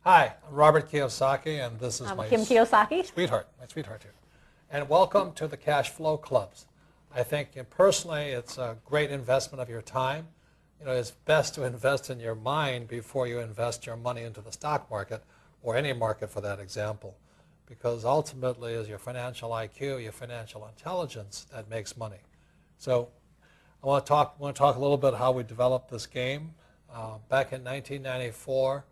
Hi, I'm Robert Kiyosaki, and this is Kim Kiyosaki. My sweetheart here. And welcome to the Cashflow Clubs. I think personally it's a great investment of your time. You know, it's best to invest in your mind before you invest your money into the stock market, or any market for that example. Because ultimately it's your financial IQ, your financial intelligence that makes money. So I want to talk a little bit how we developed this game. Back in 1994,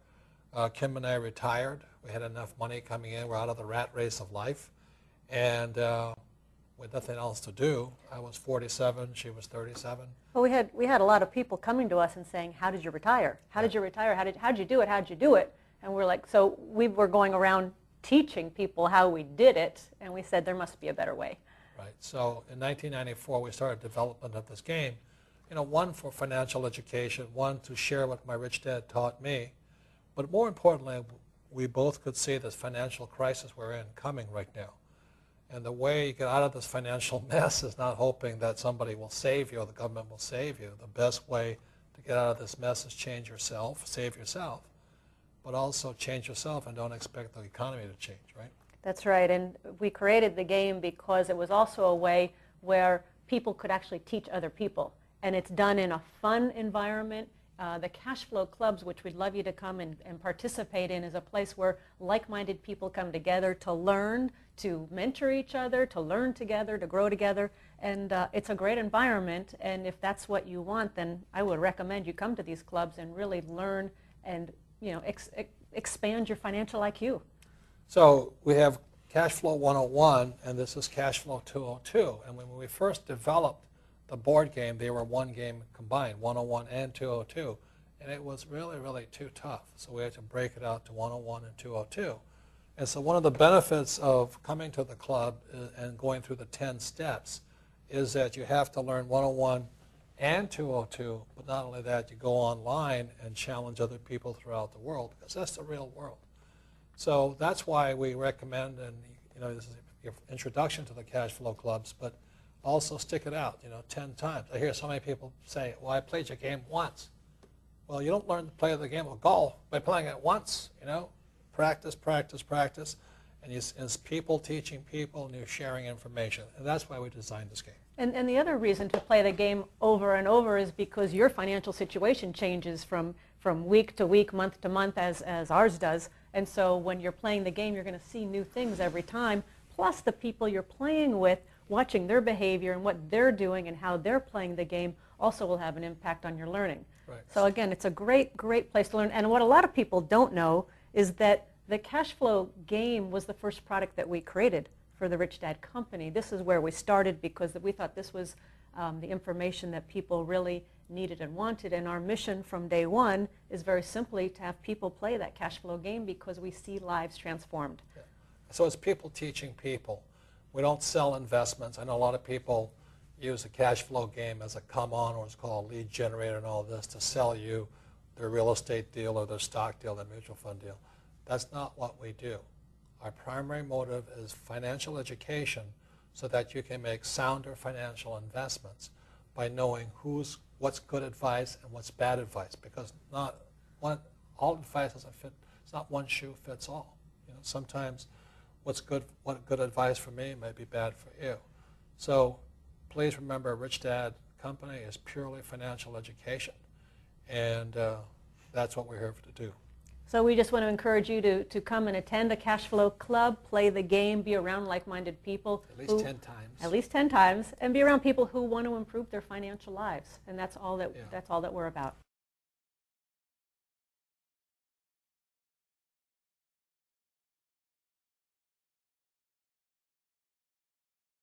Kim and I retired. We had enough money coming in. We're out of the rat race of life. And with nothing else to do, I was 47, she was 37. Well, we had a lot of people coming to us and saying, how did you retire? How did you retire? How did you do it? How did you do it? And we're like, so we were going around teaching people how we did it, and we said there must be a better way. Right. So in 1994, we started development of this game. You know, one for financial education, one to share what my rich dad taught me. But more importantly, we both could see this financial crisis we're in coming right now. And the way you get out of this financial mess is not hoping that somebody will save you or the government will save you. The best way to get out of this mess is change yourself, save yourself, but also change yourself and don't expect the economy to change, right? That's right. And we created the game because it was also a way where people could actually teach other people. And it's done in a fun environment. The Cashflow Clubs, which we'd love you to come and participate in, is a place where like-minded people come together to learn, to mentor each other, to learn together, to grow together. And it's a great environment. And if that's what you want, then I would recommend you come to these clubs and really learn and expand your financial IQ. So we have Cashflow 101, and this is Cashflow 202. And when we first developed the board game, they were one game combined, 101 and 202. And it was really, really too tough. So we had to break it out to 101 and 202. And so one of the benefits of coming to the club and going through the 10 steps is that you have to learn 101 and 202. But not only that, you go online and challenge other people throughout the world, because that's the real world. So that's why we recommend, and this is your introduction to the Cashflow Clubs, but also stick it out, 10 times. I hear so many people say, well, I played your game once. Well, you don't learn to play the game of golf by playing it once, Practice, practice, practice. And it's people teaching people, and you're sharing information. And that's why we designed this game. And the other reason to play the game over and over is because your financial situation changes from week to week, month to month, as ours does. And so when you're playing the game, you're going to see new things every time. Plus the people you're playing with, watching their behavior and what they're doing and how they're playing the game also will have an impact on your learning. Right. So again, it's a great, great place to learn. And what a lot of people don't know is that the Cashflow game was the first product that we created for the Rich Dad Company. This is where we started because we thought this was the information that people really needed and wanted. And our mission from day one is very simply to have people play that Cashflow game because we see lives transformed. Yeah. So it's people teaching people. We don't sell investments. I know a lot of people use the Cashflow game as a come-on, or it's called lead generator and all this, to sell you their real estate deal or their stock deal, their mutual fund deal. That's not what we do. Our primary motive is financial education so that you can make sounder financial investments by knowing what's good advice and what's bad advice, because all advice doesn't fit. It's not one shoe fits all. Sometimes what good advice for me might be bad for you. So please remember, Rich Dad Company is purely financial education, and that's what we're here to do. So we just want to encourage you to come and attend the Cashflow Club, play the game, be around like-minded people. At least 10 times. At least 10 times, and be around people who want to improve their financial lives. And that's all that we're about.